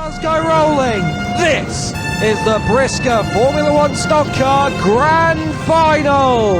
Cars go rolling. This is the Brisker Formula One Stock Car Grand Final.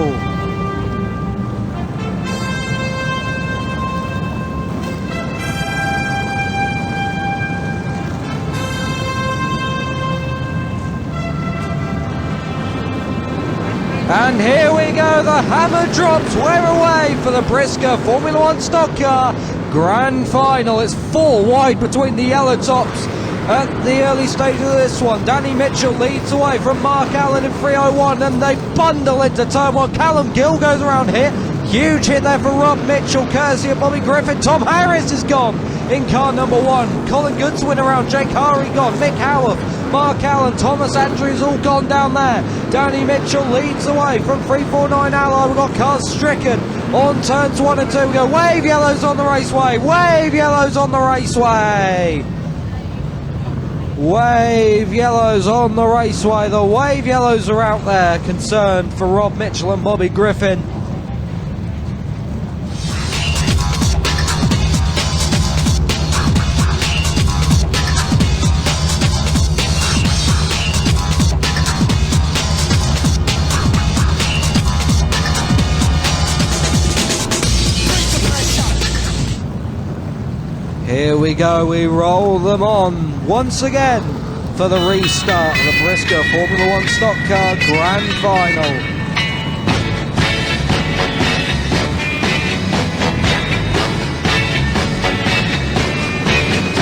And here we go, the hammer drops. We're away for the Brisker Formula One Stock Car Grand Final. It's 4 wide between the yellow tops at the early stage of this one. Danny Mitchell leads away from Mark Allen in 301, and they bundle into turn one. Callum Gill goes around here. Huge hit there for Rob Mitchell, courtesy of Bobby Griffin. Tom Harris is gone in car number 1. Colin Goodwin around. Jake Harry gone. Mick Howarth, Mark Allen, Thomas Andrews all gone down there. Danny Mitchell leads away from 349 Allied. We've got cars stricken on turns 1 and 2. We go wave yellows on the raceway. Wave yellows on the raceway. Wave yellows on the raceway. The wave yellows are out there. Concerned for Rob Mitchell and Bobby Griffin. Here we go, we roll them on once again for the restart of the Brisker Formula One Stock Car Grand Final.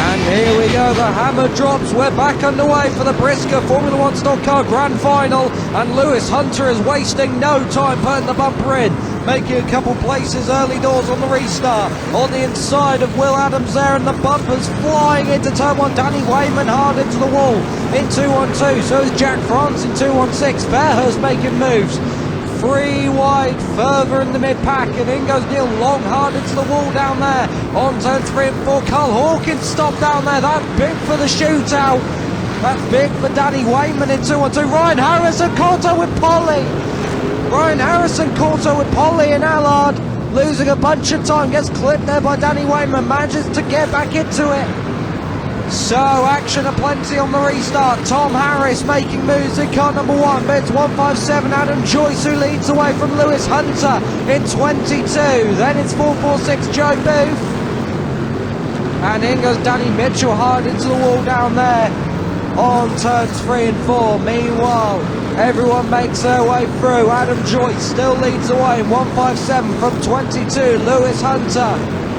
And here we go, the hammer drops. We're back underway for the Brisker Formula One Stock Car Grand Final, and Lewis Hunter is wasting no time putting the bumper in, making a couple places early doors on the restart. On the inside of Will Adams there, and the bumpers flying into turn 1. Danny Wayman hard into the wall in 212. So is Jack France in 216. Fairhurst making moves. 3 wide further in the mid-pack, and in goes Neil Long hard into the wall down there. On turns 3 and 4, Carl Hawkins stopped down there. That's big for the shootout. That's big for Danny Wayman in 212. Ryan Harrison caught her with Polly. Ryan Harrison caught her with Polly and Allard, losing a bunch of time, gets clipped there by Danny Wayman, manages to get back into it. So action aplenty on the restart. Tom Harris making moves in car number 1, bids 157. Adam Joyce, who leads away from Lewis Hunter in 22. Then it's 446 Joe Booth, and in goes Danny Mitchell hard into the wall down there on turns 3 and 4. Meanwhile, everyone makes their way through. Adam Joyce still leads away in 157 from 22. Lewis Hunter,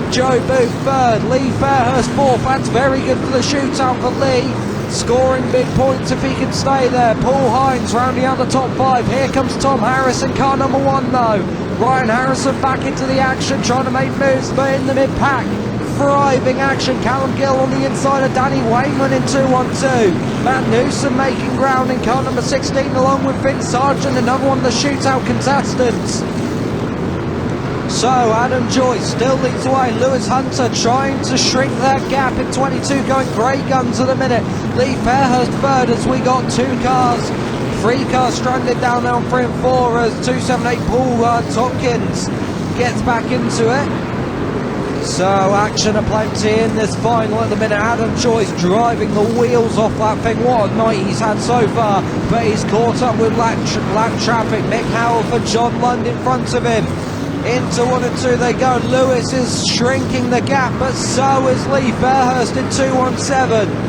Joe Booth 3rd, Lee Fairhurst 4th. That's very good for the shootout for Lee, scoring big points if he can stay there. Paul Hines rounding out the top 5. Here comes Tom Harris in car number 1 though. Ryan Harrison back into the action, trying to make moves, but in the mid-pack, thriving action. Callum Gill on the inside of Danny Wayman in 212. Matt Newsom making ground in car number 16 along with Vince Sargent, another one of the shootout contestants. So Adam Joyce still leads away. Lewis Hunter trying to shrink that gap in 22, going grey guns at a minute. Lee Fairhurst 3rd as we got 2 cars. 3 cars stranded down there on 3 and 4 as 278 Paul Tompkins gets back into it. So action aplenty in this final at the minute. Adam Joyce driving the wheels off that thing. What a night he's had so far, but he's caught up with lap traffic. Mick Howarth and John Lund in front of him. Into 1 and 2 they go. Lewis is shrinking the gap, but so is Lee Fairhurst in 217.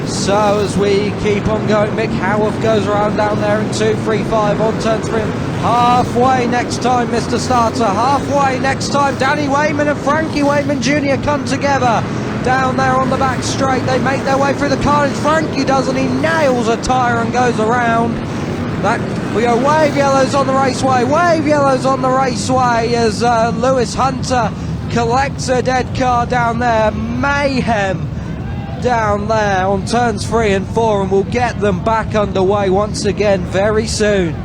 So as we keep on going, Mick Howarth goes around down there in 235 on turn 3. Halfway next time, Mr. Starter. Halfway next time, Danny Wayman and Frankie Wayman Jr. come together down there on the back straight. They make their way through the carnage. Frankie does, and he nails a tyre and goes around. We go wave yellows on the raceway. Wave yellows on the raceway as Lewis Hunter collects a dead car down there. Mayhem down there on turns 3 and 4, and we'll get them back underway once again very soon.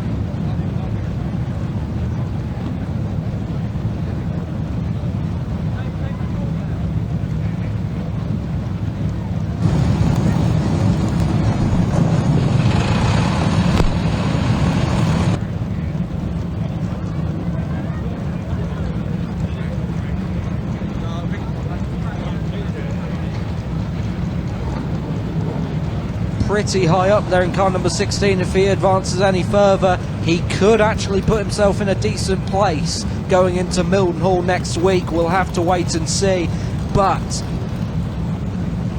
pretty high up there in car number 16. If he advances any further, he could actually put himself in a decent place going into Mildenhall next week. We'll have to wait and see, but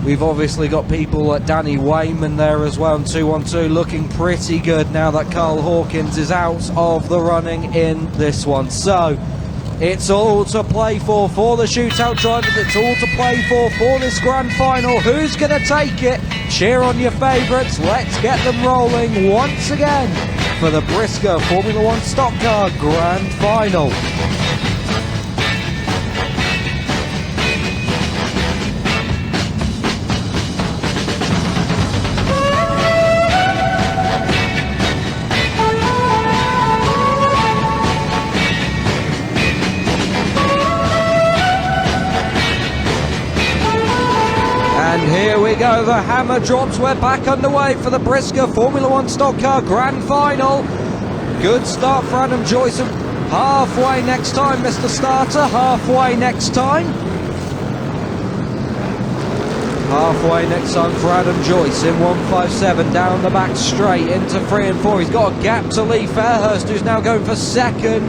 we've obviously got people like Danny Wayman there as well, and 212 looking pretty good now that Carl Hawkins is out of the running in this one. So it's all to play for the shootout drivers. It's all to play for this grand final. Who's going to take it? Cheer on your favourites. Let's get them rolling once again for the Briscoe Formula 1 Stock Car Grand Final. Here we go, the hammer drops. We're back underway for the Briscoe Formula 1 Stock Car Grand Final. Good start for Adam Joyce. Halfway next time, Mr. Starter. Halfway next time. Halfway next time for Adam Joyce in 157 down the back straight into 3 and 4. He's got a gap to Lee Fairhurst, who's now going for second.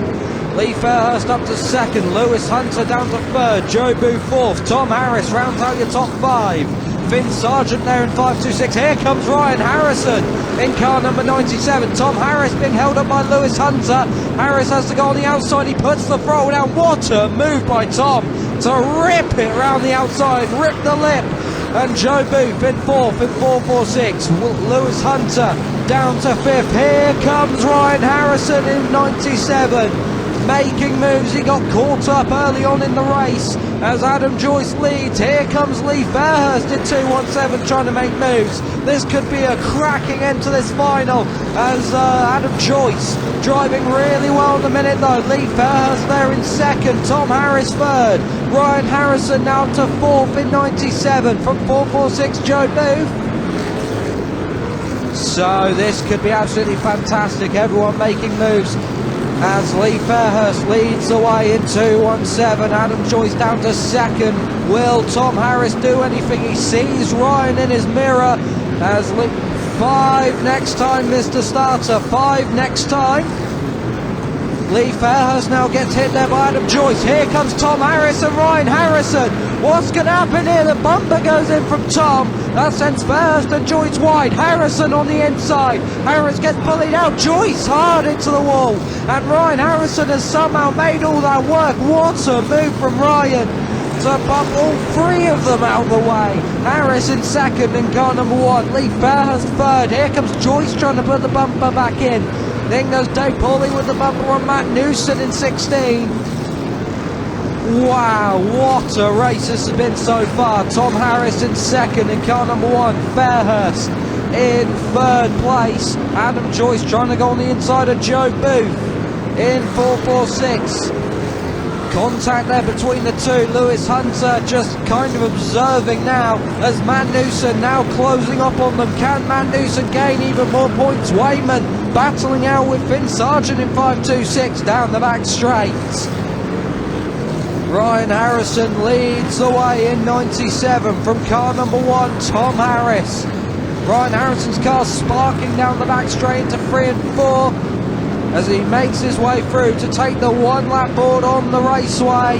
Lee Fairhurst up to second. Lewis Hunter down to third. Joe Booth fourth. Tom Harris rounds out your top 5. Finn Sargent there in 526. Here comes Ryan Harrison in car number 97. Tom Harris being held up by Lewis Hunter. Harris has to go on the outside. He puts the throttle down. What a move by Tom to rip it around the outside, rip the lip. And Joe Booth in 4th in 446. Lewis Hunter down to 5th. Here comes Ryan Harrison in 97. Making moves. He got caught up early on in the race as Adam Joyce leads. Here comes Lee Fairhurst in 217 trying to make moves. This could be a cracking end to this final as Adam Joyce driving really well in the minute though. Lee Fairhurst there in second. Tom Harris third. Ryan Harrison now to 4th in 97 from 446 Joe Booth. So this could be absolutely fantastic. Everyone making moves as Lee Fairhurst leads the way in 217. Adam Joyce down to second. Will Tom Harris do anything? He sees Ryan in his mirror as 5 next time, Mr. Starter. 5 next time. Lee Fairhurst now gets hit there by Adam Joyce. Here comes Tom Harris and Ryan Harrison. What's going to happen here? The bumper goes in from Tom. That sends Fairhurst and Joyce wide. Harrison on the inside. Harris gets bullied out. Joyce hard into the wall. And Ryan Harrison has somehow made all that work. What a move from Ryan to bump all 3 of them out of the way. Harris in second in car number 1. Lee Fairhurst third. Here comes Joyce trying to put the bumper back in. Then goes Dave Pauling with the bumper on Matt Newson in 16. Wow, what a race this has been so far. Tom Harris in second in car number 1. Fairhurst in third place. Adam Joyce trying to go on the inside of Joe Booth in 446. Contact there between the two. Lewis Hunter just kind of observing now as Matt Newson now closing up on them. Can Matt Newson gain even more points? Wayman battling out with Finn Sargent in 526 down the back straight. Ryan Harrison leads the way in 97 from car number 1, Tom Harris. Ryan Harrison's car sparking down the back straight into 3 and 4 as he makes his way through to take the 1 lap board on the raceway.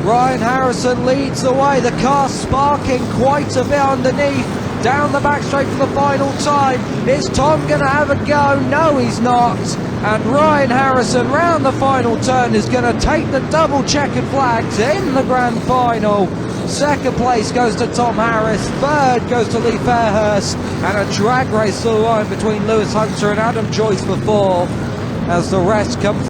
Ryan Harrison leads the way, the car sparking quite a bit underneath. Down the back straight for the final time. Is Tom going to have a go? No, he's not. And Ryan Harrison round the final turn is going to take the double checkered flags in the grand final. Second place goes to Tom Harris. Third goes to Lee Fairhurst. And a drag race to the line between Lewis Hunter and Adam Joyce for 4th as the rest come